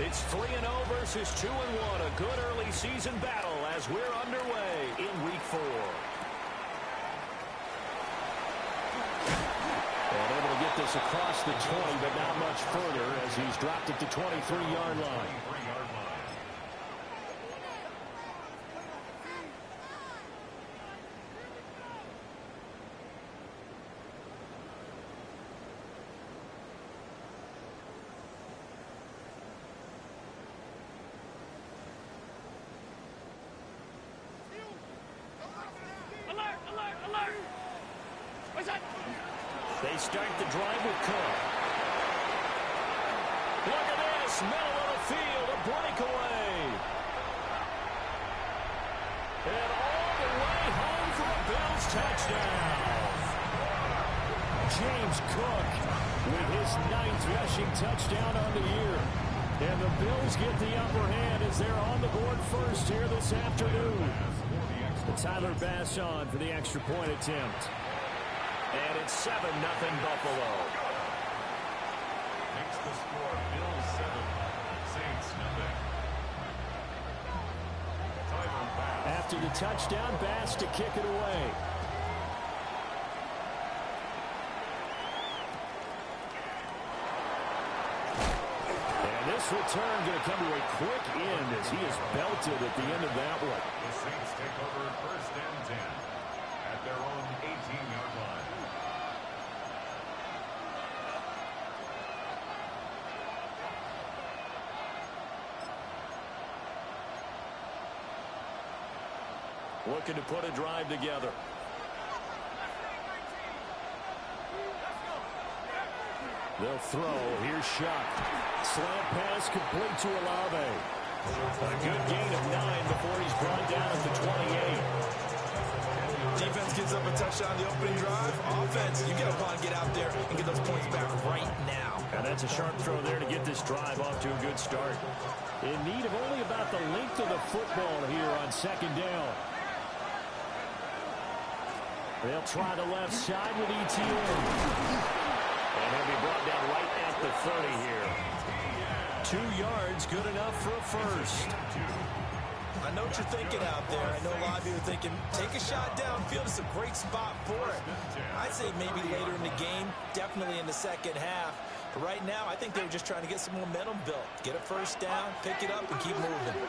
It's 3-0 versus 2-1. A good early season battle as we're underway in Week 4. And able to get this across the 20, but not much further as he's dropped it to 23-yard line. They start the drive with Cook. Look at this. Middle of the field. A breakaway. And all the way home for a Bills touchdown. James Cook with his 9th rushing touchdown on the year. And the Bills get the upper hand as they're on the board first here this afternoon. Tyler Bass on for the extra point attempt. And it's 7-0 Buffalo. Makes the score Bills 7, Saints nothing. Tyler Bass. After the touchdown, Bass to kick it away. And this return going to come to a quick end as he is belted at the end of that one. The Saints take over 1st and 10 at their own 18-yard line. Looking to put a drive together. They'll throw. Here's Shuck. Slant pass complete to Olave. A good gain of 9 before he's brought down at the 28. Defense gives up a touchdown the opening drive. Offense, you got to get out there and get those points back right now. And that's a sharp throw there to get this drive off to a good start. In need of only about the length of the football here on 2nd down. They'll try the left side with ETN. And he'll be brought down right at the 30 here. 2 yards, good enough for a first. I know what you're thinking out there. I know a lot of you are thinking, take a shot downfield. It's a great spot for it. I'd say maybe later in the game, definitely in the second half. But right now, I think they were just trying to get some momentum built. Get a first down, pick it up, and keep moving.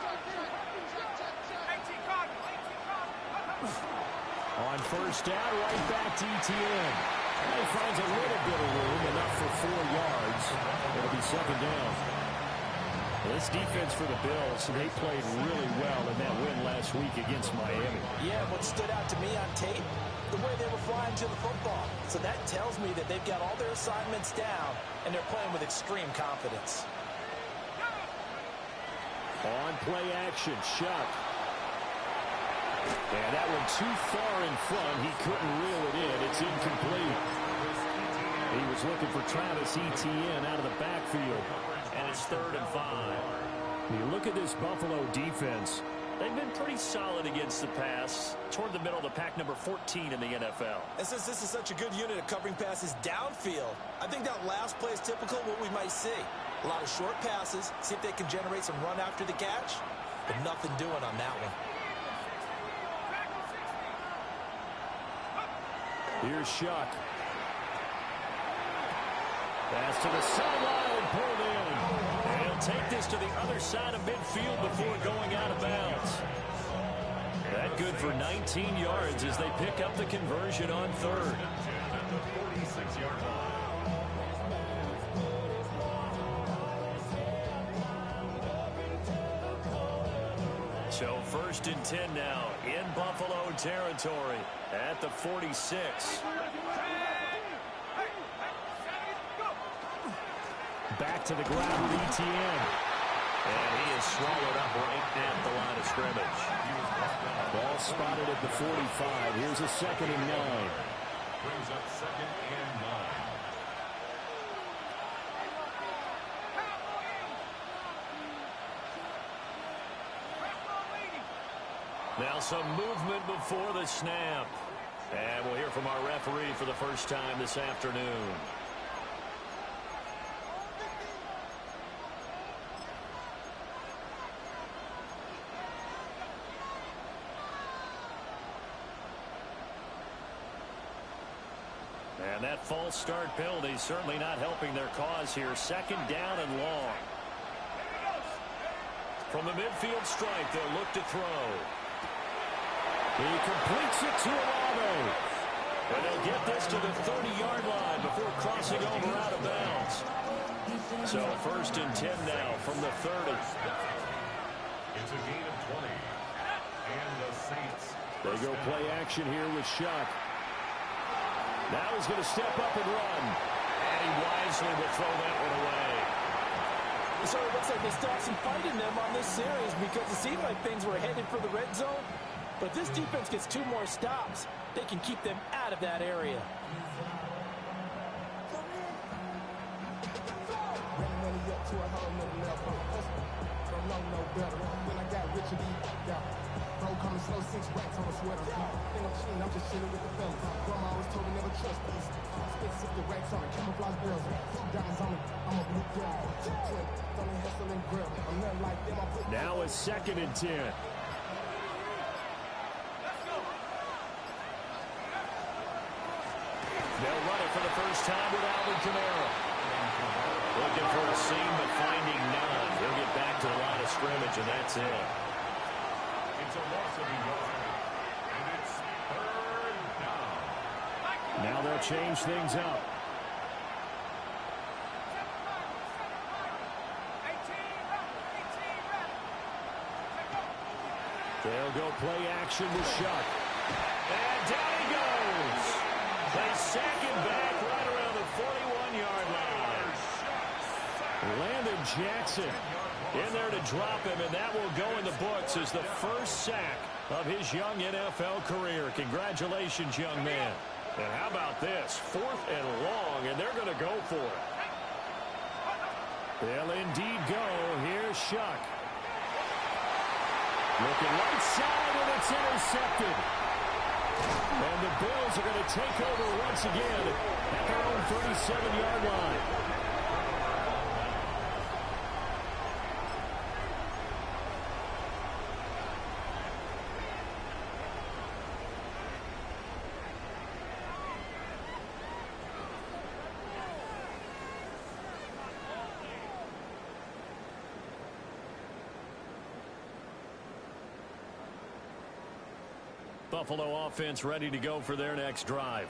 On first down, right back to ETN. He finds a little bit of room, enough for 4 yards. It'll be 2nd down. This defense for the Bills, they played really well in that win last week against Miami. Yeah, what stood out to me on tape, the way they were flying to the football. So that tells me that they've got all their assignments down, and they're playing with extreme confidence. On play action, Shuck. And that one too far in front. He couldn't reel it in. It's incomplete. He was looking for Travis Etienne out of the backfield. And it's 3rd and 5. You look at this Buffalo defense. They've been pretty solid against the pass. Toward the middle of the pack, number 14 in the NFL. And since this is such a good unit of covering passes downfield, I think that last play is typical of what we might see. A lot of short passes, see if they can generate some run after the catch. But nothing doing on that one. Here's Shuck. Pass to the sideline and pulled in. And he'll take this to the other side of midfield before going out of bounds. That good for 19 yards as they pick up the conversion on 3rd. So 1st and 10 now in Buffalo territory at the 46. Back to the ground with ETN. And he is swallowed up right at the line of scrimmage. Ball spotted at the 45. Here's a 2nd and 9. Brings up 2nd and 9. Now some movement before the snap. And we'll hear from our referee for the first time this afternoon. And that false start penalty certainly not helping their cause here. Second down and long. From the midfield stripe, they'll look to throw. He completes it to Olave. And they'll get this to the 30-yard line before crossing over out of bounds. So first and 10 now from the 30. It's a gain of 20. And the Saints. They go play action here with Shuck. Now he's going to step up and run. And he wisely will throw that one away. So it looks like they still have some fight in them on this series because it seemed like things were headed for the red zone. But this defense gets 2 more stops. They can keep them out of that area. Now it's second and 10. They'll run it for the first time with Alvin Kamara. Looking for a seam, but finding none. He'll get back to the line of scrimmage, and that's it. It's a loss of a yard. And it's third down. Now they'll change things up. They'll go play action with Shuck. And down he goes. They sack him back right around the 41-yard line. Landon Jackson in there to drop him, and that will go in the books as the first sack of his young NFL career. Congratulations, young man. And how about this? 4th and long, and they're going to go for it. They'll indeed go. Here's Shuck. Looking right side, and it's intercepted. And the Bills are going to take over once again at their own 37-yard line. Buffalo offense ready to go for their next drive.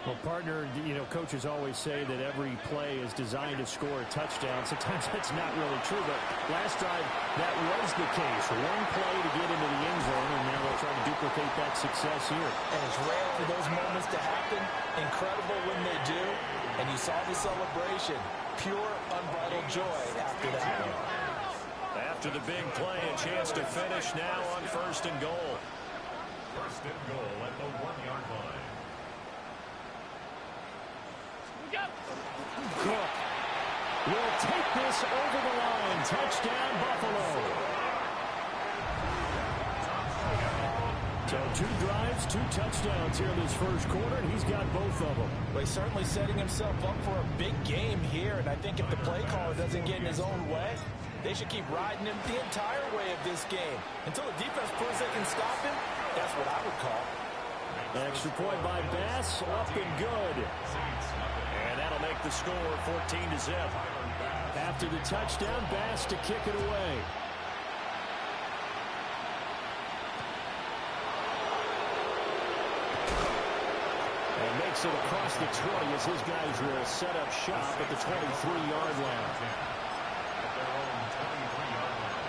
Well, partner, coaches always say that every play is designed to score a touchdown. Sometimes that's not really true, but last drive, that was the case. One play to get into the end zone, and now they'll try to duplicate that success here. And it's rare for those moments to happen. Incredible when they do. And you saw the celebration. Pure, unbridled joy after that one. After the big play, a chance to finish now on 1st and goal. 1st and goal at the 1-yard line. Cook will take this over the line. Touchdown, Buffalo. So 2 drives, 2 touchdowns here in this first quarter, and he's got both of them. Well, he's certainly setting himself up for a big game here, and I think if the play caller doesn't get in his own way, they should keep riding him the entire way of this game. Until the defense proves they can stop him, that's what I would call. Extra point by Bass, up and good. And that'll make the score 14-0. After the touchdown, Bass to kick it away. And makes it across the 20 as his guys will set up shop at the 23-yard line. At their own 23-yard line.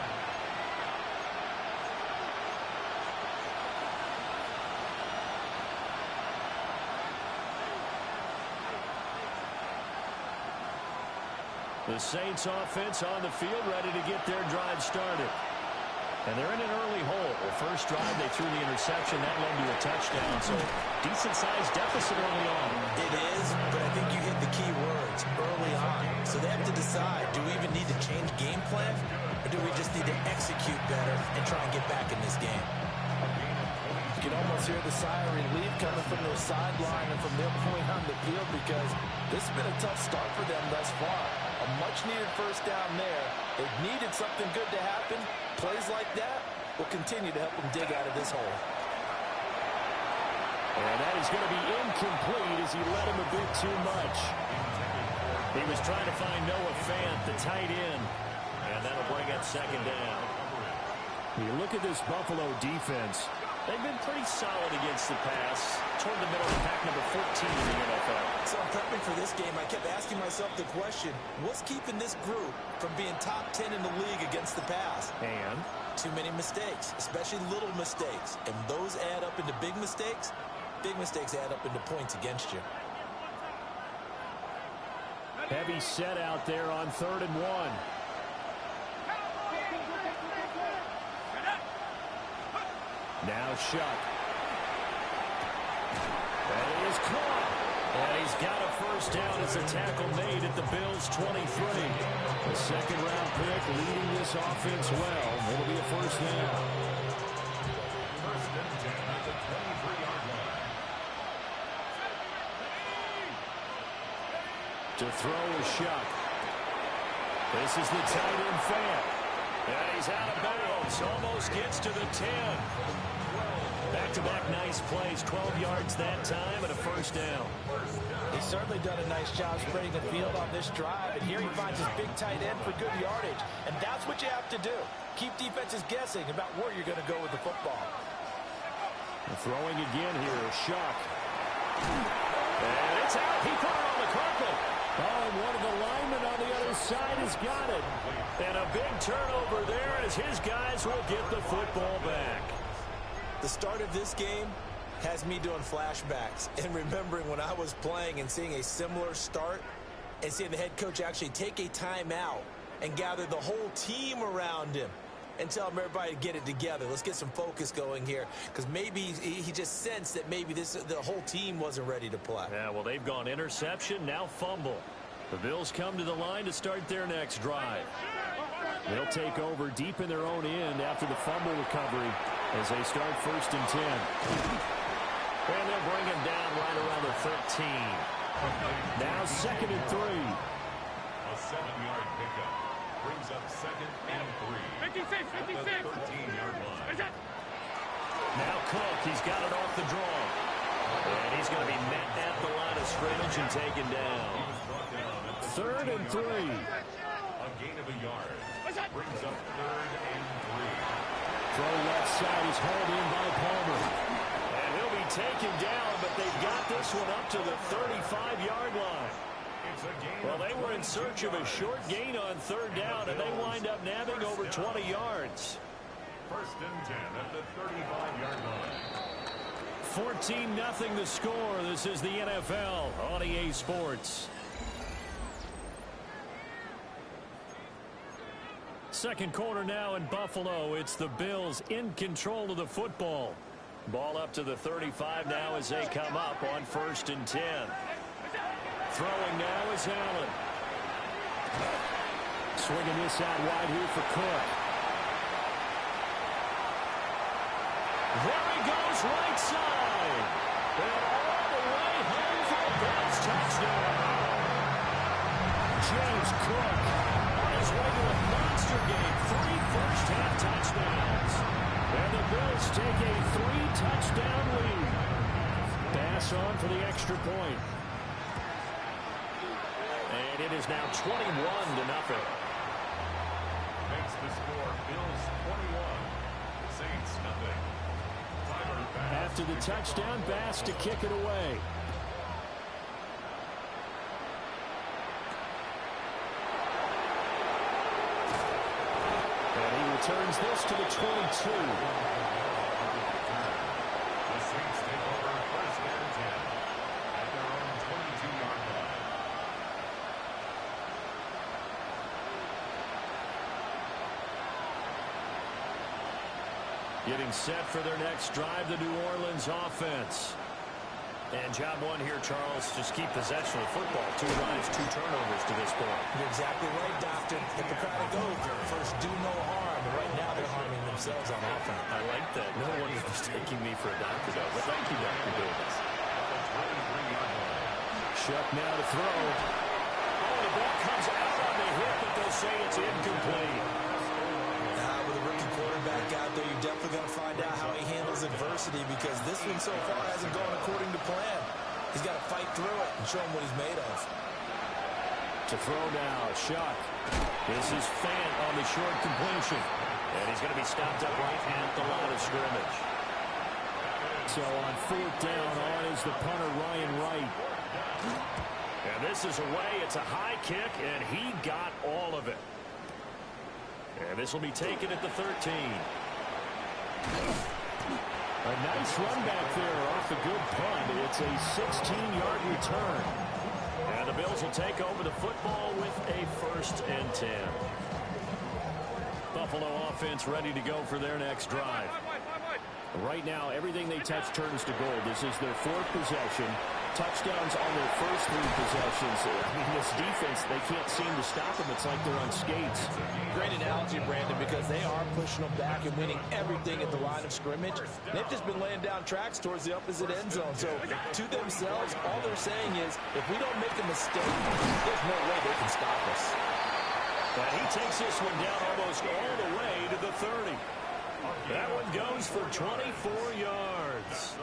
The Saints offense on the field ready to get their drive started. And they're in an early hole. The first drive, they threw the interception. That led to a touchdown. So decent-sized deficit early on. It is, but I think you hit the key words early on. So they have to decide, do we even need to change game plan? Or do we just need to execute better and try and get back in this game? You can almost hear the sigh of relief coming from their sideline and from their point on the field because this has been a tough start for them thus far. A much-needed first down there. They've needed something good to happen. Plays like that will continue to help them dig out of this hole. And that is going to be incomplete as he led him a bit too much. He was trying to find Noah Fant, the tight end. And that'll bring up second down. You look at this Buffalo defense. They've been pretty solid against the pass. Toward the middle of pack number 14 in the NFL. So I'm prepping for this game. I kept asking myself the question, what's keeping this group from being top 10 in the league against the pass? And too many mistakes, especially little mistakes. And those add up into big mistakes. Big mistakes add up into points against you. heavy set out there on 3rd and 1. Now Shuck. And he is caught. And he's got a first down as a tackle made at the Bills' 23. The second-round pick leading this offense well. It'll be a first down. First and 10 at the 23-yard line. To throw is Shuck. This is the tight end Fant. And he's out of bounds. Almost gets to the 10. Back-to-back nice plays. 12 yards that time and a first down. He's certainly done a nice job spreading the field on this drive. And here he finds his big tight end for good yardage. And that's what you have to do. Keep defenses guessing about where you're going to go with the football. Throwing again here, Shuck. And it's out. He put it on the carpet. Oh, and one of the linemen on the other side has got it. And a big turnover there as his guys will get the football back. The start of this game has me doing flashbacks and remembering when I was playing and seeing a similar start and seeing the head coach actually take a timeout and gather the whole team around him and tell him everybody to get it together. Let's get some focus going here because maybe he just sensed that maybe the whole team wasn't ready to play. Yeah, well, they've gone interception, now fumble. The Bills come to the line to start their next drive. They'll take over deep in their own end after the fumble recovery as they start 1st and 10. And they'll bring him down right around the 13. Now 2nd and 3. A 7-yard pickup brings up 2nd and 3. 56. 13-yard line. Now Cook, he's got it off the draw. And he's going to be met at the line of scrimmage and taken down. 3rd and 3. A gain of a yard. Brings up 3rd and 3. Throw left side is hauled in by Palmer. And he'll be taken down, but they've got this one up to the 35-yard line. Well, they were in search of a short gain on 3rd down, and they wind up nabbing over 20 yards. 1st and 10 at the 35-yard line. 14-0 the score. This is the NFL on EA Sports. Second quarter now in Buffalo. It's the Bills in control of the football. Ball up to the 35 now as they come up on 1st and 10. Throwing now is Allen. Swinging this out wide here for Cook. There he goes right side. And all the way home for a Bills touchdown. James Cook on his way to a monster game. 3 first-half touchdowns. And the Bills take a 3-touchdown lead. Pass on for the extra point. And it is now 21-0. Makes the score Bills 21. Saints nothing. After the touchdown, Bass to kick it away. And he returns this to the 22. The Saints take over 1st and 10 at their own 22-yard line. Getting set for their next drive, the New Orleans offense. And job one here, Charles, just keep possession of football. 2 drives, 2 turnovers to this point. You're exactly right, Doctor. Hippocratic oath. First, do no harm. And right now, they're harming themselves on offense. I like that. No one is mistaking me for a doctor, though. But thank you, Dr. Davis. Shuck now to throw. Oh, the ball comes out on the hip, but they'll say it's incomplete. With a rookie quarterback out there, you're definitely going to find out how he handles adversity. adversity because this one so far hasn't gone according to plan. He's got to fight through it and show him what he's made of. To throw now, Shuck. This is Fant on the short completion. And he's going to be stopped up right at the line of scrimmage. So on 4th down, on is the punter, Ryan Wright. And this is away. It's a high kick, and he got all of it. And this will be taken at the 13. A nice run back there off the good punt. It's a 16-yard return. And the Bills will take over the football with a 1st and 10. Buffalo offense ready to go for their next drive. Right now, everything they touch turns to gold. This is their 4th possession. Touchdowns on their first 3 possessions. I mean, this defense, they can't seem to stop them. It's like they're on skates. Great analogy, Brandon, because they are pushing them back and winning everything at the line of scrimmage. They've just been laying down tracks towards the opposite end zone. So to themselves, all they're saying is, if we don't make a mistake, there's no way they can stop us. And he takes this one down almost all the way to the 30. That one goes for 24 yards.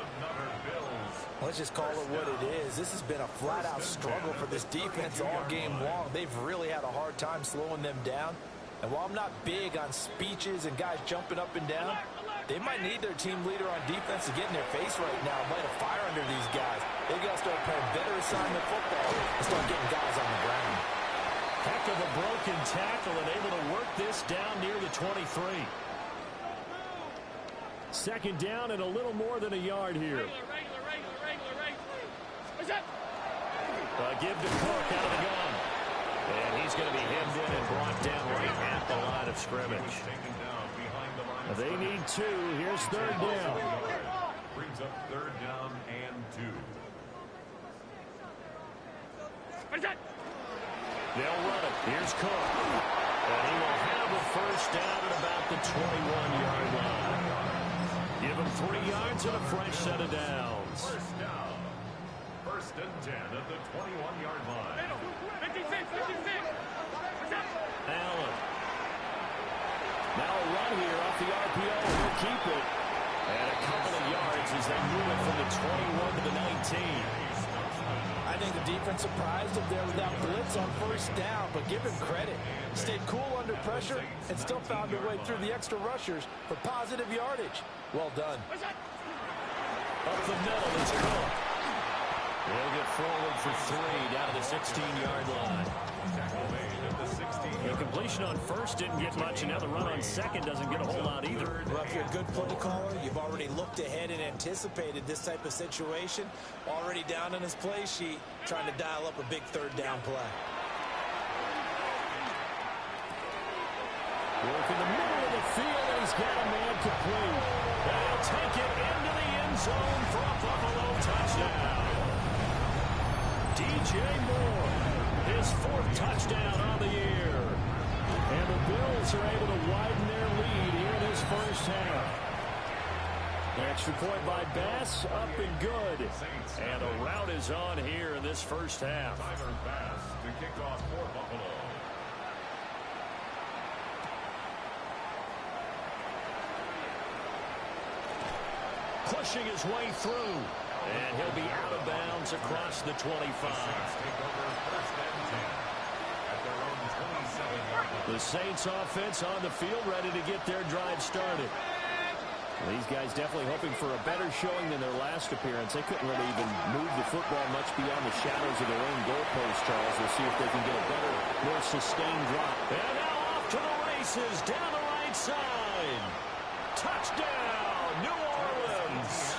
Let's just call it what it is. This has been a flat-out struggle for this defense all game long. They've really had a hard time slowing them down. And while I'm not big on speeches and guys jumping up and down, they might need their team leader on defense to get in their face right now and light a fire under these guys. They got to start playing better assignment football and start getting guys on the ground. Heck of a broken tackle and able to work this down near the 23. 2nd down and a little more than a yard here. Give to Cook out of the gun. And he's going to be hemmed in and brought down right at the line of scrimmage. They need 2. Here's 3rd down. Brings up 3rd down and 2. They'll run it. Here's Cook. And he will have a 1st down at about the 21-yard line. Give him 3 yards and a fresh set of downs. 1st down. 1st and 10 at the 21-yard line. Allen. Now a run here off the RPO. He'll keep it. And a couple of yards as they move it from the 21 to the 19. I think the defense surprised him there without blitz on 1st down, but give him credit. He stayed cool under pressure and still found a way through the extra rushers for positive yardage. Well done. Up the middle, it's Cook. He'll get forward for 3 down to the 16-yard line. The completion on 1st didn't get much, and now the run on 2nd doesn't get a whole lot either. Well, if you're a good play caller, you've already looked ahead and anticipated this type of situation. Already down on his play sheet, trying to dial up a big 3rd down play. Work in the middle of the field, and he's got a man complete. And he'll take it into the end zone for a Buffalo touchdown. DJ Moore, his 4th touchdown on the year. And the Bills are able to widen their lead here in this 1st half. Extra point by Bass, up and good. And a rout is on here in this 1st half. Tyler Bass to kick off for Buffalo. Pushing his way through. And he'll be out of bounds across the 25. The Saints offense on the field ready to get their drive started. These guys definitely hoping for a better showing than their last appearance. They couldn't really even move the football much beyond the shadows of their own goalpost, Charles. We'll see if they can get a better, more sustained drop. And now off to the races down the right side. Touchdown, New Orleans.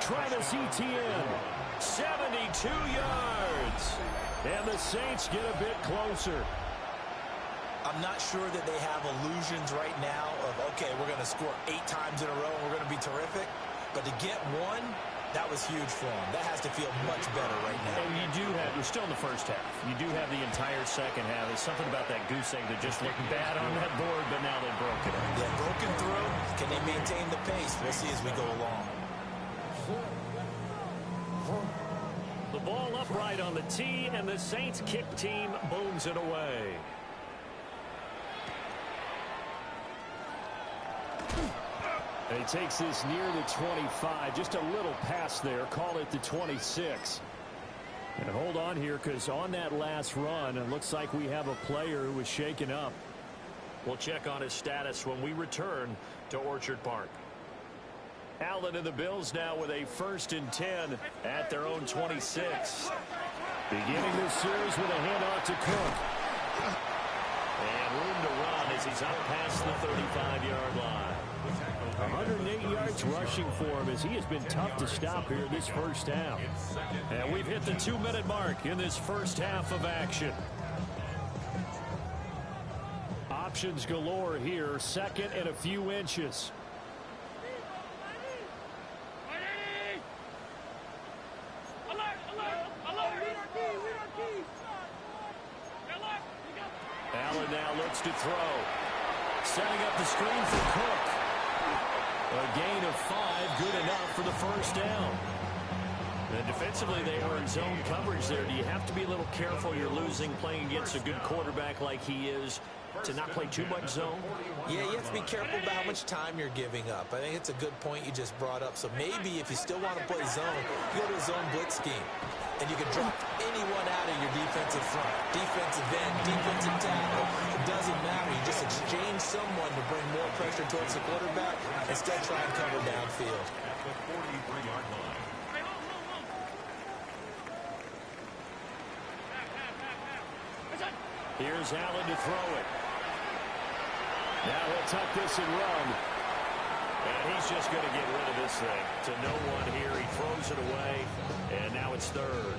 Travis Etienne, 72 yards. And the Saints get a bit closer. I'm not sure that they have illusions right now of, okay, we're going to score 8 times in a row and we're going to be terrific. But to get 1, that was huge for them. That has to feel much better right now. And you do have, you're still in the 1st half. You do have the entire 2nd half. There's something about that goose egg that just looked bad on that board, but now they've broken it. They're broken through. Can they maintain the pace? We'll see as we go along. The ball upright on the tee, and the Saints kick team booms it away. And he takes this near the 25. Just a little pass there. Call it the 26. And hold on here, because on that last run, it looks like we have a player who was shaken up. We'll check on his status when we return to Orchard Park. Allen and the Bills now with a 1st and 10 at their own 26. Beginning this series with a handoff to Cook. And room to run as he's up past the 35-yard line. 108 yards rushing for him as he has been tough to stop here this first half. And we've hit the 2-minute mark in this first half of action. Options galore here. 2nd and a few inches. Allen now looks to throw. Setting up the screen for Cook. A gain of 5, good enough for the first down. And defensively, they were in zone coverage there. Do you have to be a little careful? You're losing playing against a good quarterback like he is to not play too much zone? Yeah, you have to be careful about how much time you're giving up. I think it's a good point you just brought up. So maybe if you still want to play zone, you go to a zone blitz scheme. And you can drop anyone out of your defensive front, defensive end, defensive tackle. It doesn't matter. You just exchange someone to bring more pressure towards the quarterback instead try and cover downfield. At the 43-yard line. Here's Allen to throw it. Now he'll tuck this and run. And he's just going to get rid of this thing to no one here. He throws it away, and now it's 3rd.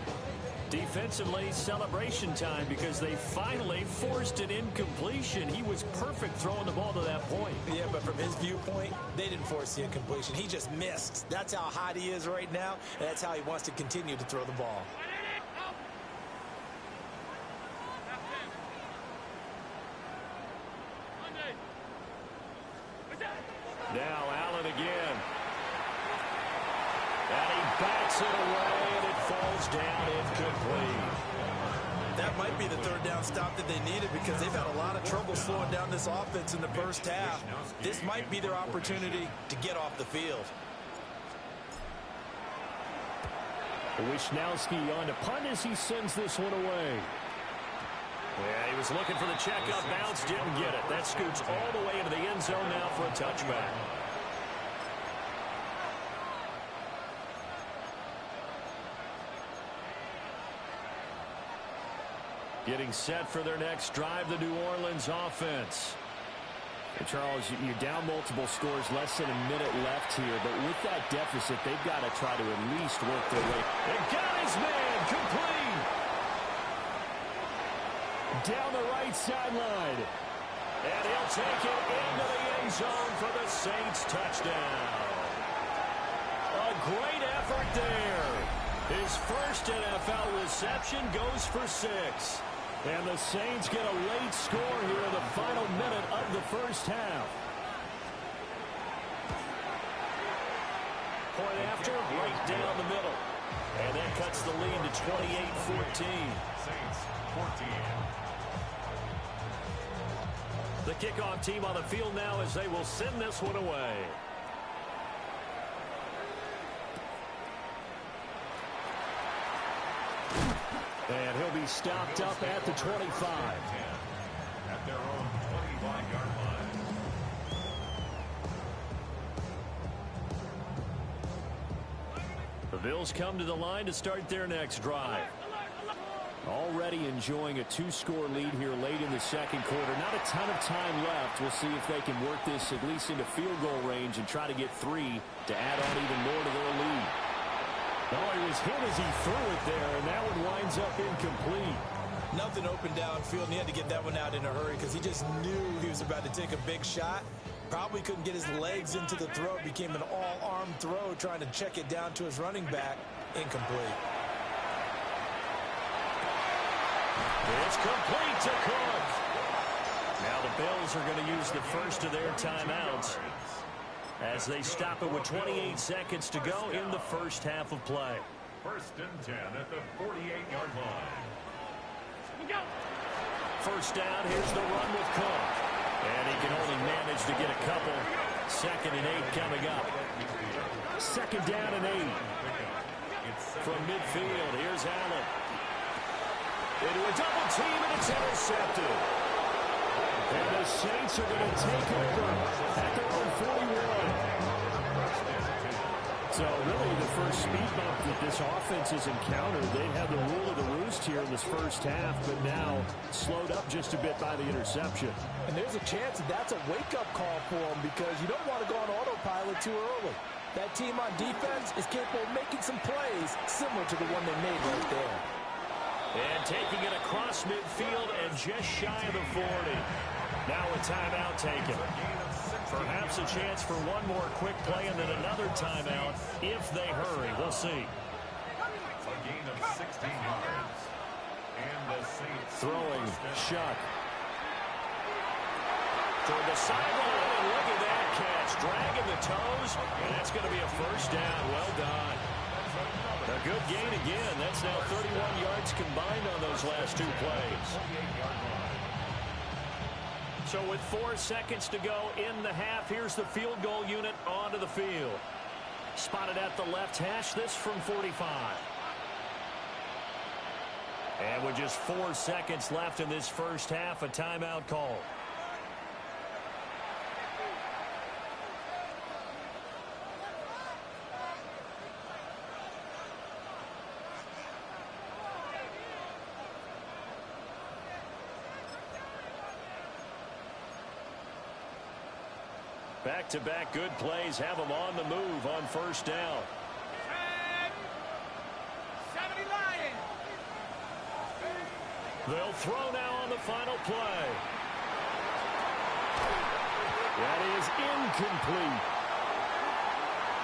Defensively, celebration time because they finally forced an incompletion. He was perfect throwing the ball to that point. Yeah, but from his viewpoint, they didn't force the incompletion. He just missed. That's how hot he is right now, and that's how he wants to continue to throw the ball. Now Allen again. And he backs it away, and it falls down incomplete. That might be the 3rd down stop that they needed because they've had a lot of trouble slowing down this offense in the first half. This might be their opportunity to get off the field. Wishnowski on to punt as he sends this one away. Yeah, he was looking for the checkup bounce, didn't get it. That scoots all the way into the end zone now for a touchback. Getting set for their next drive, the New Orleans offense. And Charles, you're down multiple scores, less than a minute left here, but with that deficit, they've got to try to at least work their way. And got his man, complete! Down the right sideline. And he'll take it into the end zone for the Saints touchdown. A great effort there. His first NFL reception goes for 6. And the Saints get a late score here in the final minute of the first half. Point after, right down the middle. And that cuts the lead to 28-14. Saints 14. The kickoff team on the field now as they will send this one away. And he'll be stopped up at the 25. At their own 25-yard line. The Bills come to the line to start their next drive. Already enjoying a 2-score lead here late in the second quarter. Not a ton of time left. We'll see if they can work this at least into field goal range and try to get 3 to add on even more to their lead. Oh, he was hit as he threw it there, and that one winds up incomplete. Nothing open downfield, and he had to get that one out in a hurry because he just knew he was about to take a big shot. Probably couldn't get his legs into the throw. Became an all-arm throw trying to check it down to his running back. Incomplete. It's complete to Cook. Now the Bills are going to use the first of their timeouts as they stop it with 28 seconds to go in the first half of play. 1st and 10 at the 48-yard line. First down, here's the run with Cook. And he can only manage to get a couple. 2nd and 8 coming up. 2nd down and 8. From midfield, here's Allen. Into a double team, and it's intercepted. And the Saints are going to take over at their own 41. So really the first speed bump that this offense has encountered. They had the rule of the roost here in this first half, but now slowed up just a bit by the interception. And there's a chance that that's a wake-up call for them because you don't want to go on autopilot too early. That team on defense is capable of making some plays similar to the one they made right there. And taking it across midfield and just shy of the 40. Now a timeout taken. Perhaps a chance for one more quick play and then another timeout if they hurry. We'll see. A gain of 16 yards. And the Saints throwing Shuck. Toward the sideline, and look at that catch. Dragging the toes, and that's going to be a first down. Well done. A good gain again. That's now 31 yards combined on those last 2 plays. So with 4 seconds to go in the half, here's the field goal unit onto the field. Spotted at the left hash, this from 45. And with just 4 seconds left in this first half, a timeout call. Back-to-back good plays have them on the move on first down. 70 Lions. They'll throw now on the final play. That is incomplete.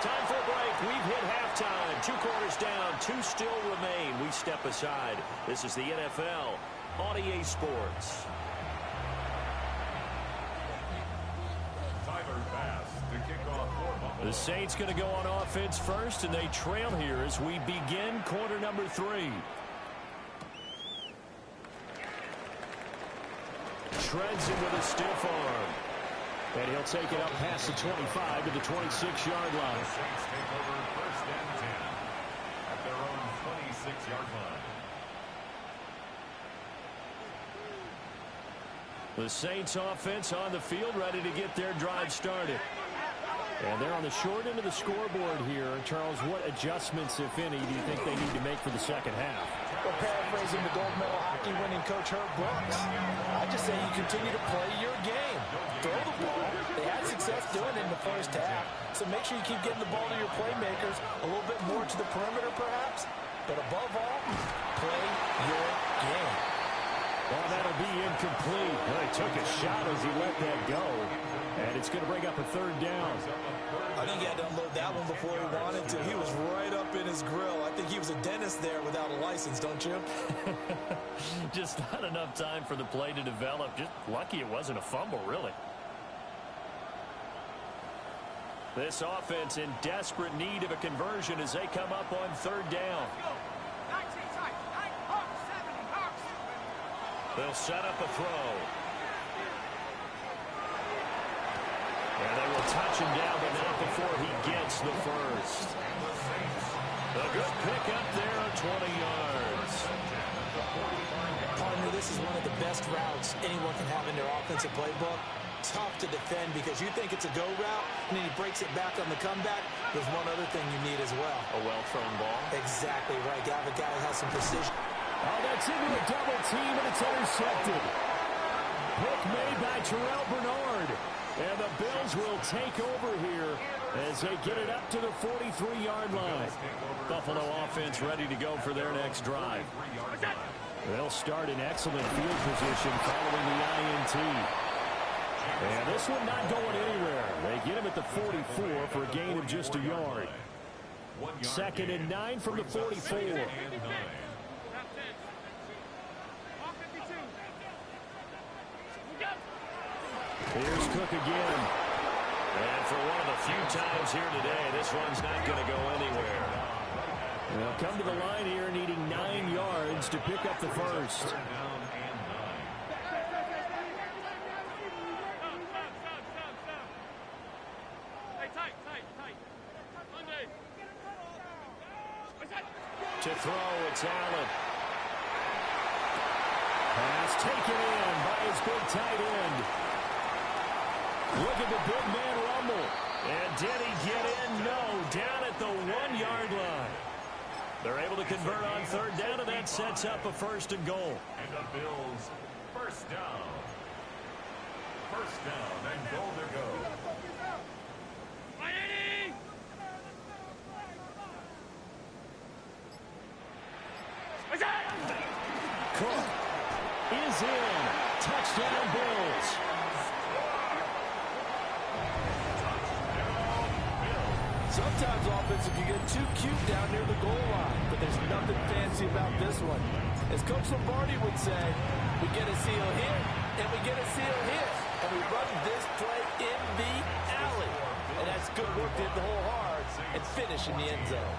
Time for a break. We've hit halftime. 2 quarters down, 2 still remain. We step aside. This is the NFL on EA Sports. The Saints going to go on offense first, and they trail here as we begin quarter number 3. Shreds him with a stiff arm. And he'll take it up past the 25 to the 26-yard line. The Saints take over first and 10 at their own 26-yard line. The Saints offense on the field, ready to get their drive started. And they're on the short end of the scoreboard here. Charles, what adjustments, if any, do you think they need to make for the second half? Well, paraphrasing the gold medal hockey winning coach Herb Brooks, I just say you continue to play your game. Throw the ball. They had success doing it in the first half, so make sure you keep getting the ball to your playmakers a little bit more to the perimeter perhaps, but above all, play your game. Well, that'll be incomplete. Well, he took a shot as he let that go. And it's going to bring up a 3rd down. I think he had to unload that one before he wanted to. He was right up in his grill. I think he was a dentist there without a license, don't you? Just not enough time for the play to develop. Just lucky it wasn't a fumble, really. This offense in desperate need of a conversion as they come up on 3rd down. They'll set up a throw. And they will touch him down, but not before he gets the first. A good pick up there on 20 yards. Partner, this is one of the best routes anyone can have in their offensive playbook. Tough to defend because you think it's a go route, and then he breaks it back on the comeback. There's one other thing you need as well. A well-thrown ball. Exactly right. You have a guy that has some precision. Oh, that's into a double team, and it's intercepted. Pick made by Terrell Bernard. And the Bills will take over here as they get it up to the 43-yard line. Buffalo offense ready to go for their next drive. They'll start in excellent field position following the INT. And this one not going anywhere. They get him at the 44 for a gain of just a yard. 2nd and 9 from the 44. Here's Cook again. And for one of the few times here today, this one's not going to go anywhere. They'll come to the line here needing 9 yards to pick up the first. To throw, it's Allen. Pass taken in by his big tight end. Look at the big man rumble. And did he get in? No, down at the 1-yard line. They're able to convert on third down, and that sets up a first and goal. And the Bills, first down. First down and goal to go. Cook is in. Touchdown, Bills. Sometimes offensive you get too cute down near the goal line, but there's nothing fancy about this one. As Coach Lombardi would say, we get a seal here, and we get a seal here, and we run this play in the alley. And that's good work to hit the hole hard and finish in the end zone.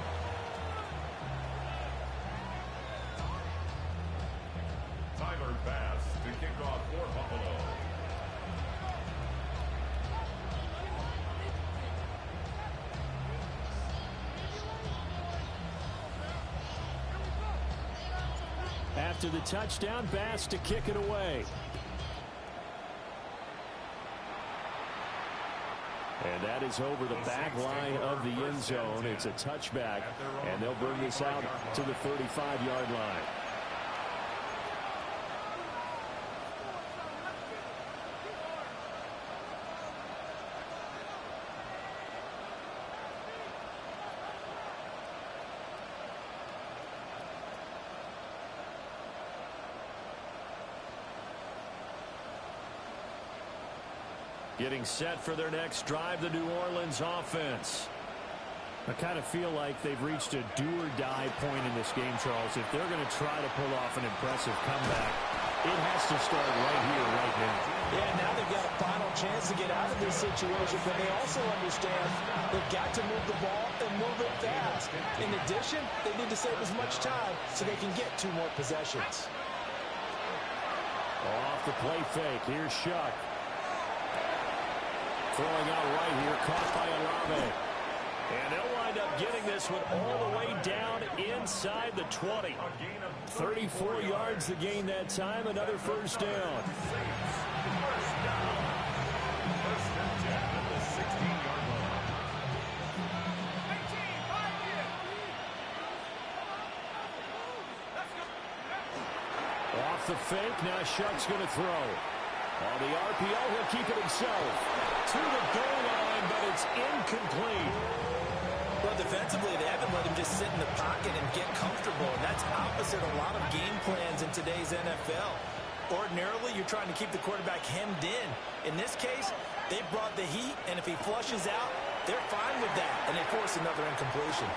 Tyler Bass to kick off for Buffalo. After the touchdown, Bass to kick it away. And that is over the back line of the end zone. It's a touchback, and they'll bring this out to the 35-yard line. Getting set for their next drive, the New Orleans offense. I kind of feel like they've reached a do-or-die point in this game, Charles. If they're going to try to pull off an impressive comeback, it has to start right here, right now. Yeah, now they've got a final chance to get out of this situation, but they also understand they've got to move the ball and move it fast. In addition, they need to save as much time so they can get 2 more possessions. Off the play fake, here's Shuck. Throwing out right here, caught by Olave. And they'll wind up getting this one all the way down inside the 20. 34 yards to gain that time, another first down. First down. First and 10 at the 16-yard line. Off the fake, now Shuck's going to throw. On the RPO, he'll keep it himself. To the goal line, but it's incomplete. Well, defensively, they haven't let him just sit in the pocket and get comfortable, and that's opposite a lot of game plans in today's NFL. Ordinarily, you're trying to keep the quarterback hemmed in. In this case, they brought the heat, and if he flushes out, they're fine with that, and they force another incompletion.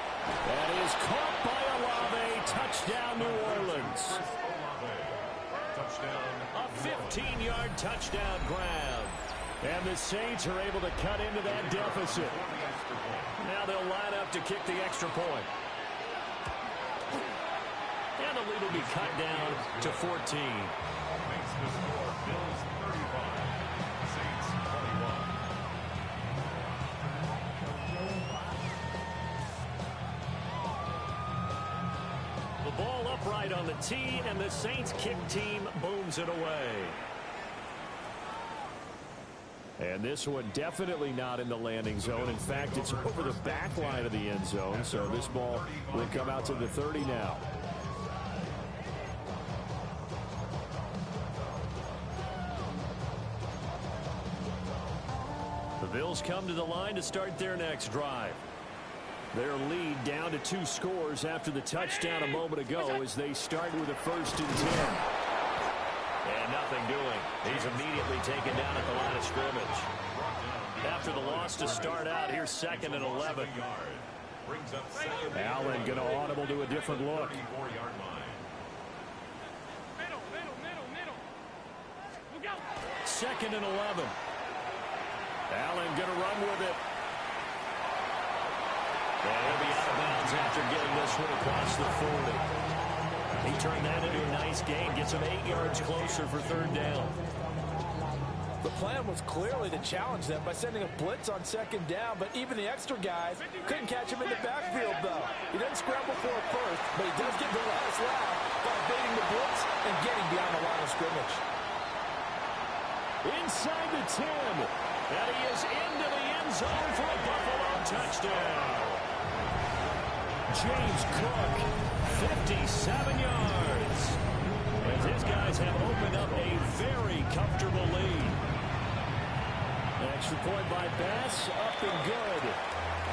That is caught by Olave. Touchdown, New Orleans. Touchdown. A 15-yard touchdown grab. And the Saints are able to cut into that deficit. Now they'll line up to kick the extra point. And the lead will be cut down to 14. Makes the score Bills 35, Saints 21. The ball upright on the tee, and the Saints kick team booms it away. And this one definitely not in the landing zone. In fact, it's over the back line of the end zone, so this ball will come out to the 30 now. The Bills come to the line to start their next drive. Their lead down to 2 scores after the touchdown a moment ago as they start with a 1st and 10. And nothing doing. He's immediately taken down at the line of scrimmage. After the loss to start out, here's 2nd and 11. Allen going to audible to a different look. Second and 11. Allen going to run with it. And he'll be out of bounds after getting this one across the 40. He turned that into a nice gain. Gets him 8 yards closer for 3rd down. The plan was clearly to challenge them by sending a blitz on second down, but even the extra guys couldn't catch him in the backfield, though. He doesn't scramble for it first, but he does get the last laugh by evading the blitz and getting beyond the line of scrimmage. Inside the 10, and he is into the end zone for a Buffalo touchdown. James Cook, 57 yards. As his guys have opened up a very comfortable lead. Extra point by Bass, up and good.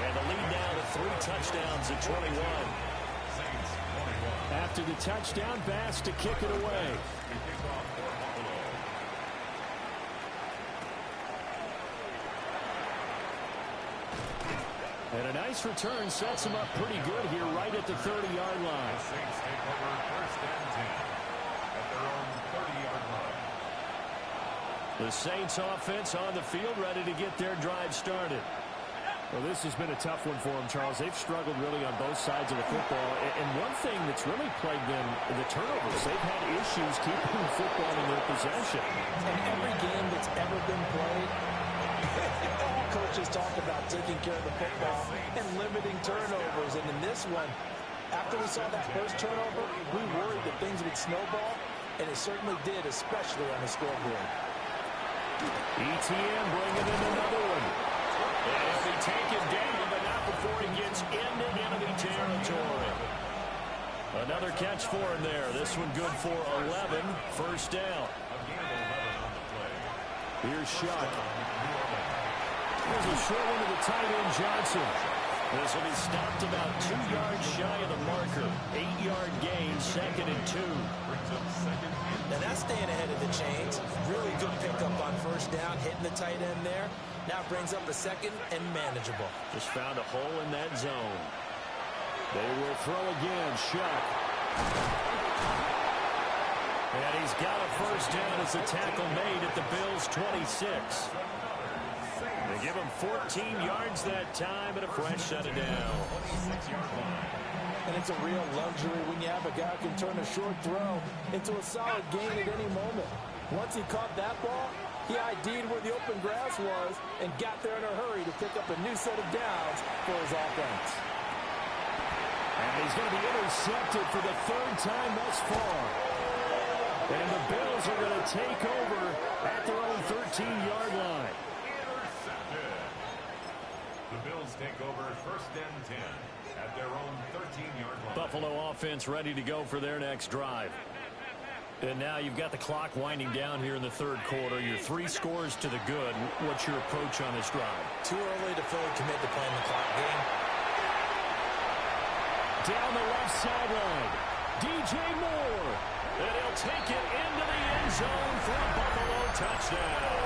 And the lead now to 3 touchdowns at 21. After the touchdown, Bass to kick it away. And a nice return sets him up pretty good here right at the 30-yard line. The Saints take over first and 10 at their own 30-yard line. The Saints offense on the field, ready to get their drive started. Well, this has been a tough one for them, Charles. They've struggled really on both sides of the football. And one thing that's really plagued them, the turnovers. They've had issues keeping the football in their possession. In every game that's ever been played, all coaches talk about taking care of the football and limiting turnovers. And in this one, after we saw that first turnover, we worried that things would snowball, and it certainly did, especially on the scoreboard. ETN bringing in another one. And he'll be taken down, but not before he gets into enemy territory. Another catch for him there. This one good for 11. First down. Here's Shuck. Here's a short one to the tight end, Johnson. This will be stopped about 2 yards shy of the marker. 8-yard gain, 2nd and 2. Now that's staying ahead of the chains. Really good pickup on first down, hitting the tight end there. Now brings up a 2nd and manageable. Just found a hole in that zone. They will throw again. Shuck. And he's got a first down as the tackle made at the Bills' 26. They give him 14 yards that time and a fresh set of down. And it's a real luxury when you have a guy who can turn a short throw into a solid gain at any moment. Once he caught that ball, he ID'd where the open grass was and got there in a hurry to pick up a new set of downs for his offense. And he's going to be intercepted for the 3rd time thus far. And the Bills are going to take over at their own 13-yard line. The Bills take over first and 10 at their own 13-yard line. Buffalo offense ready to go for their next drive. And now you've got the clock winding down here in the 3rd quarter. Your 3 scores to the good. What's your approach on this drive? Too early to fully commit to playing the clock game. Down the left sideline, DJ Moore. And he'll take it into the end zone for a Buffalo touchdown.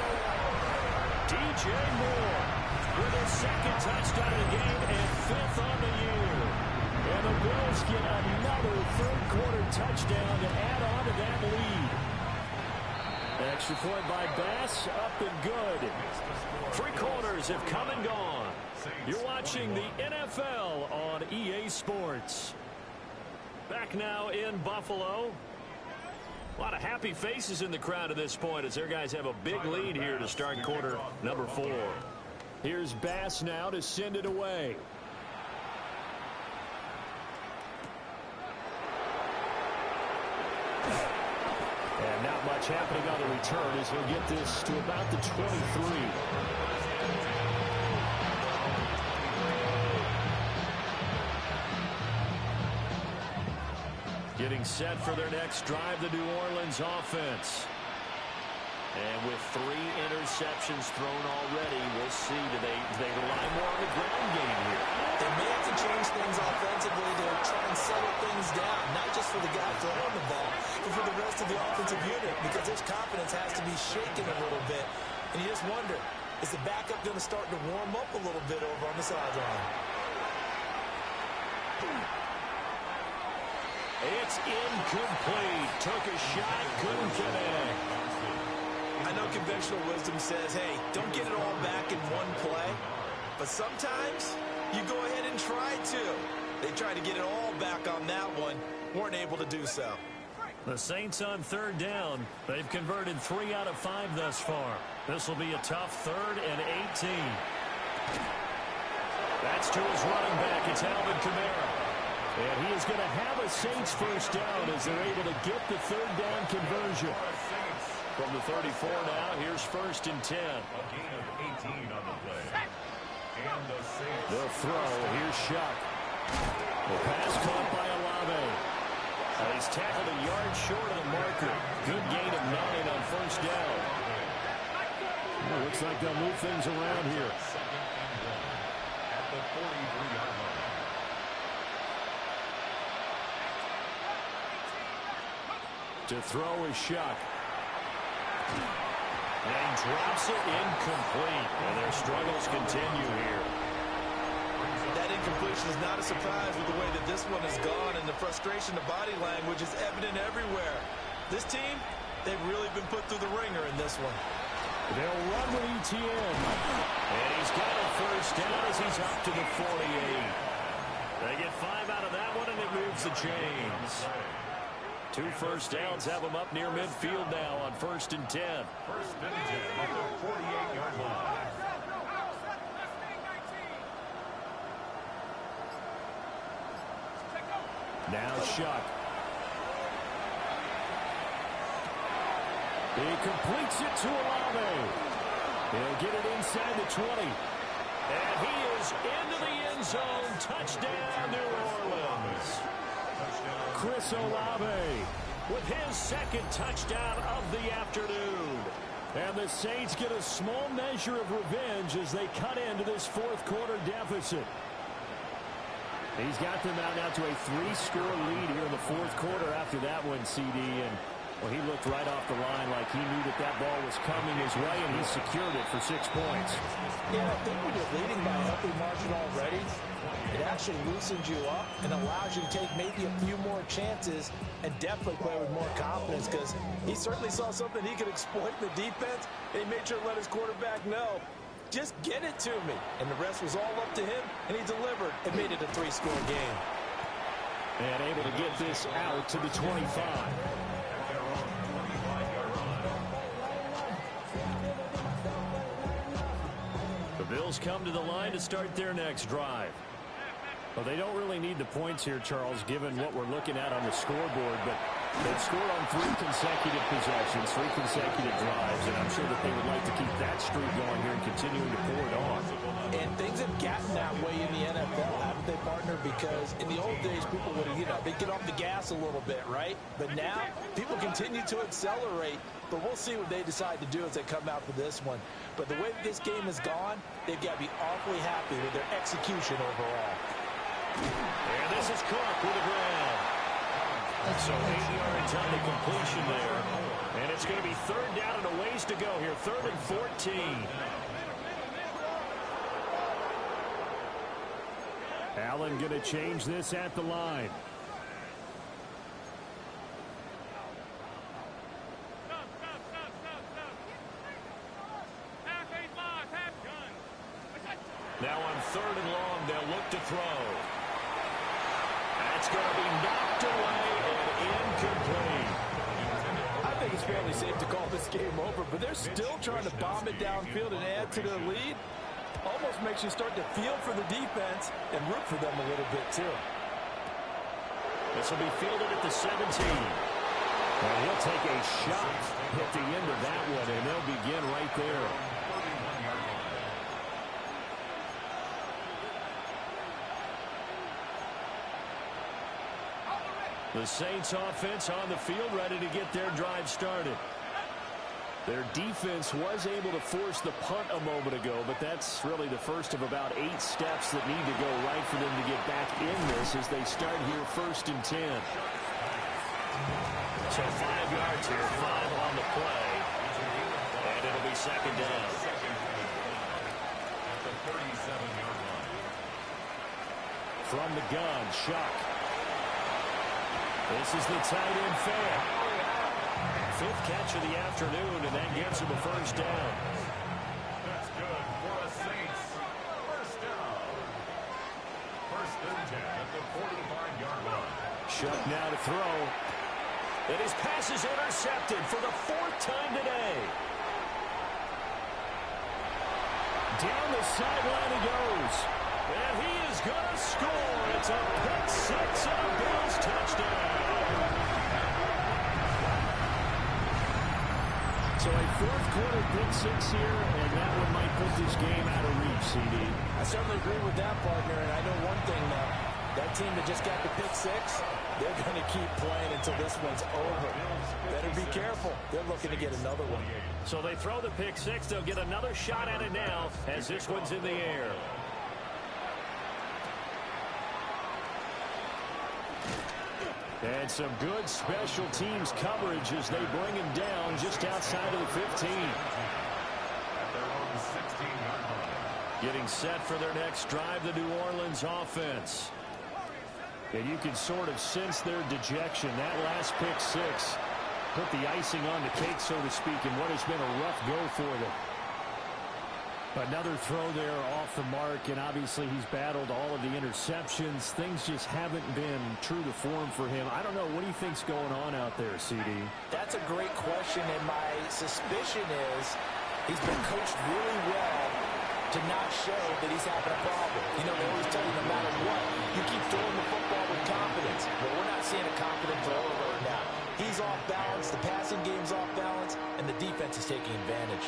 DJ Moore with his 2nd touchdown of the game and 5th on the year. And the Bills get another 3rd quarter touchdown to add on to that lead. Extra point by Bass, up and good. 3 quarters have come and gone. You're watching the NFL on EA Sports. Back now in Buffalo. A lot of happy faces in the crowd at this point as their guys have a big lead here to start quarter number 4. Here's Bass now to send it away. And not much happening on the return as he'll get this to about the 23. Getting set for their next drive, the New Orleans offense. And with 3 interceptions thrown already, we'll see. Do they rely more on the ground game here? They may have to change things offensively to try and settle things down, not just for the guy throwing the ball, but for the rest of the offensive unit, because his confidence has to be shaken a little bit. And you just wonder, is the backup going to start to warm up a little bit over on the sideline? It's incomplete. Took a shot, couldn't connect. I know conventional wisdom says, hey, don't get it all back in one play. But sometimes you go ahead and try to. They tried to get it all back on that one. Weren't able to do so. The Saints on third down. They've converted 3 out of 5 thus far. This will be a tough 3rd and 18. That's to his running back. It's Alvin Kamara. And he is going to have a Saints first down as they're able to get the 3rd down conversion. From the 34 now, here's 1st and 10. A gain of 18 on the play. And the Saints. The throw. Here's Shuck. The pass caught by Olave. He's tackled a yard short of the marker. Good gain of 9 on first down. Well, looks like they'll move things around here. Second and 1 at the 43-yard line. To throw is Shuck. And drops it incomplete. And their struggles continue here. That incompletion is not a surprise with the way that this one has gone, and the frustration, the body language is evident everywhere. This team, they've really been put through the ringer in this one. They'll run with ETN. And he's got a first down as he's up to the 48. They get 5 out of that one, and it moves the chains. 2 first downs have them up near midfield now on 1st and 10. 1st and 10 at the 48-yard line. Now Shuck. He completes it to Olave. He'll get it inside the 20. And he is into the end zone. Touchdown, New Orleans. Chris Olave with his 2nd touchdown of the afternoon. And the Saints get a small measure of revenge as they cut into this 4th quarter deficit. He's got them out now to a 3-score lead here in the 4th quarter after that one, CD. And, well, he looked right off the line like he knew that that ball was coming his way, and he secured it for 6 points. Yeah, I think when you're leading by a healthy margin already, it actually loosens you up and allows you to take maybe a few more chances and definitely play with more confidence, because he certainly saw something he could exploit in the defense, and he made sure to let his quarterback know, just get it to me. And the rest was all up to him, and he delivered and made it a 3-score game. And able to get this out to the 25. The Bills come to the line to start their next drive. Well, they don't really need the points here, Charles, given what we're looking at on the scoreboard, but they've scored on 3 consecutive possessions, 3 consecutive drives, and I'm sure that they would like to keep that streak going here and continuing to pour it on. And things have gotten that way in the NFL, haven't they, partner? Because in the old days, people would, they'd get off the gas a little bit, right? But now, people continue to accelerate, but we'll see what they decide to do as they come out for this one. But the way that this game has gone, they've got to be awfully happy with their execution overall. And this is Cook with a grab. So 8 yards on the completion there. And it's going to be 3rd down and a ways to go here. 3rd and 14. Allen going to change this at the line. Now on 3rd and long, they'll look to throw. That's going to be knocked away and incomplete. I think it's fairly safe to call this game over, but they're still trying to bomb it downfield and add to their lead. Almost makes you start to feel for the defense and root for them a little bit, too. This will be fielded at the 17. And he'll take a shot at the end of that one, and they'll begin right there. The Saints offense on the field, ready to get their drive started. Their defense was able to force the punt a moment ago, but that's really the first of about 8 steps that need to go right for them to get back in this as they start here 1st and 10. So 5 yards here, 5 on the play, and it'll be 2nd down. At the 37-yard line. From the gun, Shuck. This is the tight end fair. 5th catch of the afternoon, and that gives him a first down. That's good for the Saints. First down. 1st and 10 at the 45-yard line. Shuck now to throw. And his pass is intercepted for the 4th time today. Down the sideline he goes. And he is going to score. It's a pick six and a Bills touchdown. So a 4th quarter pick six here, and that one might put this game out of reach, CD. I certainly agree with that, partner, and I know one thing, though. That team that just got the pick six, they're going to keep playing until this one's over. Better be careful. They're looking to get another one. So they throw the pick six. They'll get another shot at it now as this one's in the air. And some good special teams coverage as they bring him down just outside of the 15. At their own 16-yard line. Getting set for their next drive, the New Orleans offense. And you can sort of sense their dejection. That last pick six put the icing on the cake, so to speak, in what has been a rough go for them. Another throw there off the mark, and obviously he's battled all of the interceptions. Things just haven't been true to form for him. I don't know. What do you think's going on out there, CD? That's a great question, and my suspicion is he's been coached really well to not show that he's having a problem. You know, they always tell you no matter what, you keep throwing the football with confidence. But we're not seeing a confident thrower right now. He's off balance, the passing game's off balance, and the defense is taking advantage.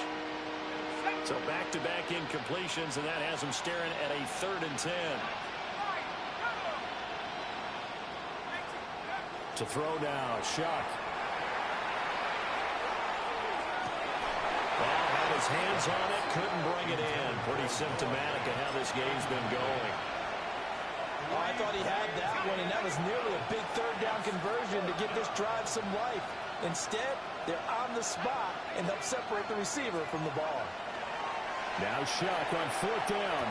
So back-to-back incompletions, and that has him staring at a 3rd and 10. To throw now, Shuck. Well, had his hands on it, couldn't bring it in. Pretty symptomatic of how this game's been going. Oh, I thought he had that one, and that was nearly a big 3rd down conversion to give this drive some life. Instead, they're on the spot and help separate the receiver from the ball. Now Shuck on 4th down.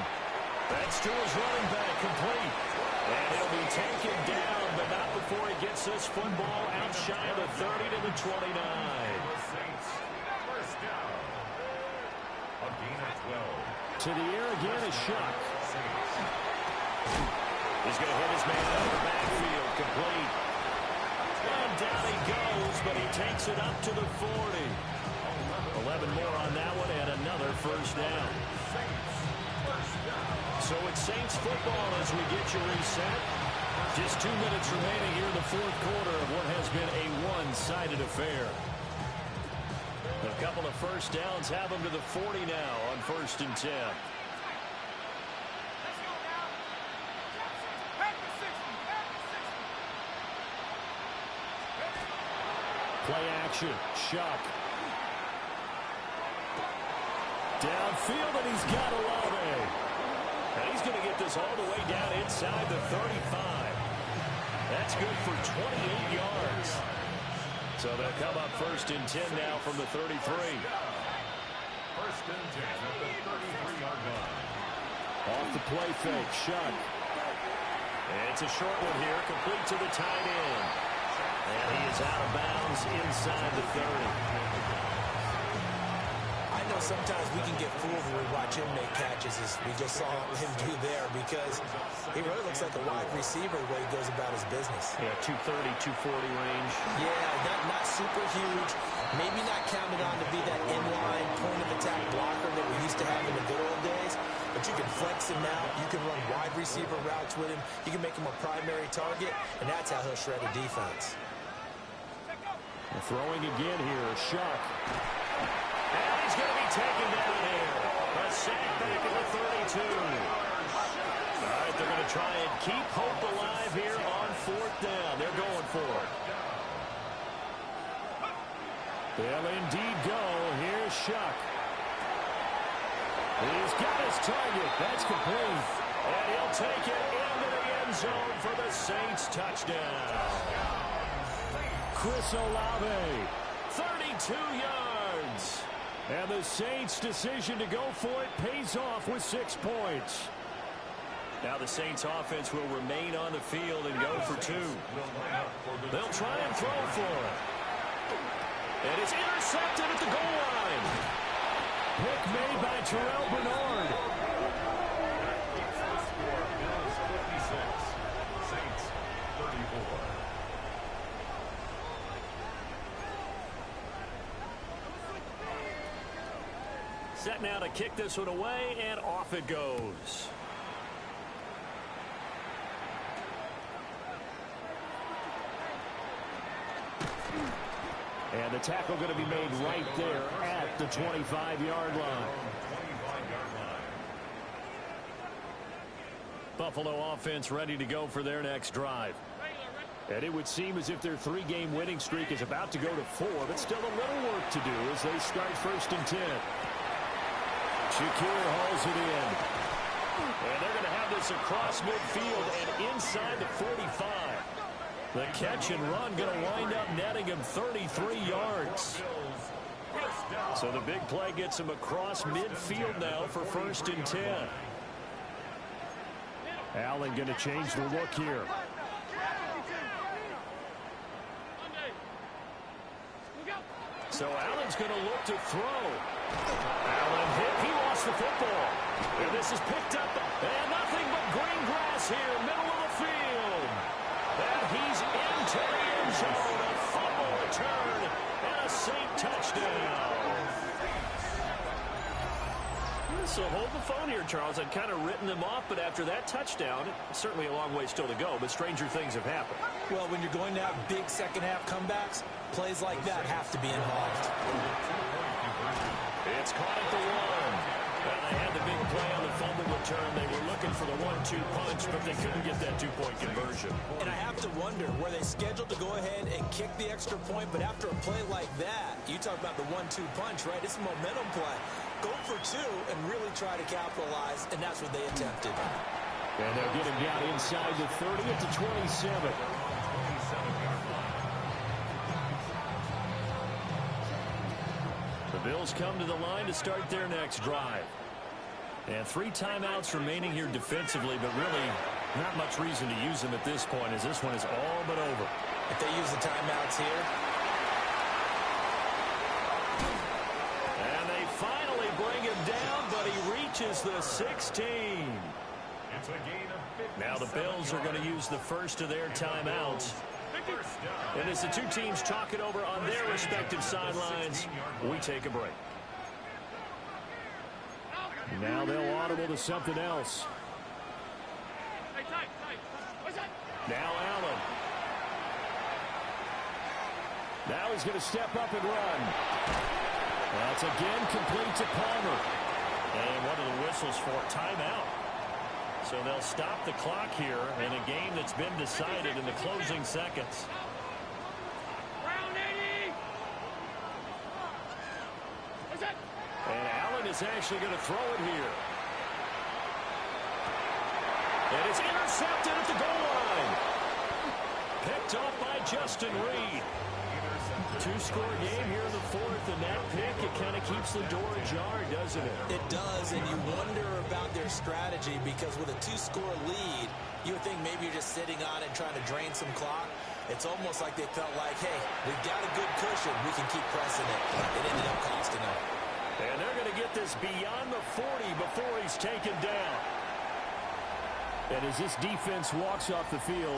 That's to his running back, complete. And he'll be taken down, but not before he gets this football out shy of the 30 to the 29. The Saints, first down. A gain of 12. To the air again is Shuck. Saints. He's going to hit his man out of the backfield, complete. And down he goes, but he takes it up to the 40. 11 more on that one, and another first down. So it's Saints football as we get you reset. Just 2 minutes remaining here in the 4th quarter of what has been a one-sided affair. A couple of first downs have them to the 40 now on 1st and 10. Play action, Shuck. Downfield, and he's got Olave. And he's going to get this all the way down inside the 35. That's good for 28 yards. So they'll come up 1st and 10 now from the 33. 1st and 10 at the 33-yard line. Off the play fake, Shuck. It's a short one here, complete to the tight end. And he is out of bounds inside the 30. I know sometimes we can get fooled when we watch him make catches, as we just saw him do there, because he really looks like a wide receiver the way he goes about his business. Yeah, 230, 240 range. Yeah, not super huge. Maybe not counted on to be that inline point-of-attack blocker that we used to have in the good old days, but you can flex him out. You can run wide receiver routes with him. You can make him a primary target, and that's how he'll shred a defense. Throwing again here, Shuck. And he's going to be taken down here. A sack back at the 32. All right, they're going to try and keep hope alive here on 4th down. They're going for it. They'll indeed go. Here's Shuck. He's got his target. That's complete. And he'll take it into the end zone for the Saints touchdown. Chris Olave, 32 yards. And the Saints' decision to go for it pays off with 6 points. Now the Saints offense will remain on the field and go for 2. They'll try and throw for it. And it's intercepted at the goal line. Pick made by Terrell Bernard. Bills 56, Saints 34. Set now to kick this one away, and off it goes. And the tackle going to be made right there at the 25-yard line. Buffalo offense ready to go for their next drive. And it would seem as if their 3-game winning streak is about to go to 4, but still a little work to do as they start 1st and 10. Shakir hauls it in. And they're going to have this across midfield and inside the 45. The catch and run going to wind up netting him 33 yards. So the big play gets him across midfield now for 1st and 10. Allen going to change the look here. So Allen's going to look to throw. Allen hit. He lost the football. And this is picked up. And nothing but green grass here, middle of the field. And he's into the end zone. A fumble return and a Saint touchdown. So hold the phone here, Charles. I'd kind of written them off, but after that touchdown, certainly a long way still to go, but stranger things have happened. Well, when you're going to have big second-half comebacks, plays like that have to be involved. It's caught at the 1. Well, they had the big play on the fumble return. They were looking for the 1-2 punch, but they couldn't get that 2-point conversion. And I have to wonder, were they scheduled to go ahead and kick the extra point, but after a play like that, you talk about the 1-2 punch, right? It's a momentum play. Go for 2 and really try to capitalize, and that's what they attempted. And they'll get him down inside the 30 at the 27. The Bills come to the line to start their next drive. And 3 timeouts remaining here defensively, but really not much reason to use them at this point as this one is all but over. If they use the timeouts here. And they finally bring him down, but he reaches the 16. It's a gain of 57 Now the Bills are going to use the first of their timeouts. And as the 2 teams talk it over on their respective sidelines, we take a break. Now they'll audible to something else. Now Allen. Now he's going to step up and run. That's again complete to Palmer. And what are the whistles for? Timeout. So they'll stop the clock here in a game that's been decided in the closing seconds. And Allen is actually going to throw it here. And it's intercepted at the goal line. Picked off by Justin Reed. 2-score game here in the 4th, and that pick, it kind of keeps the door ajar, doesn't it? It does, and you wonder about their strategy because with a 2-score lead, you would think maybe you're just sitting on it trying to drain some clock. It's almost like they felt like, hey, we've got a good cushion. We can keep pressing it. It ended up costing them. And they're going to get this beyond the 40 before he's taken down. And as this defense walks off the field,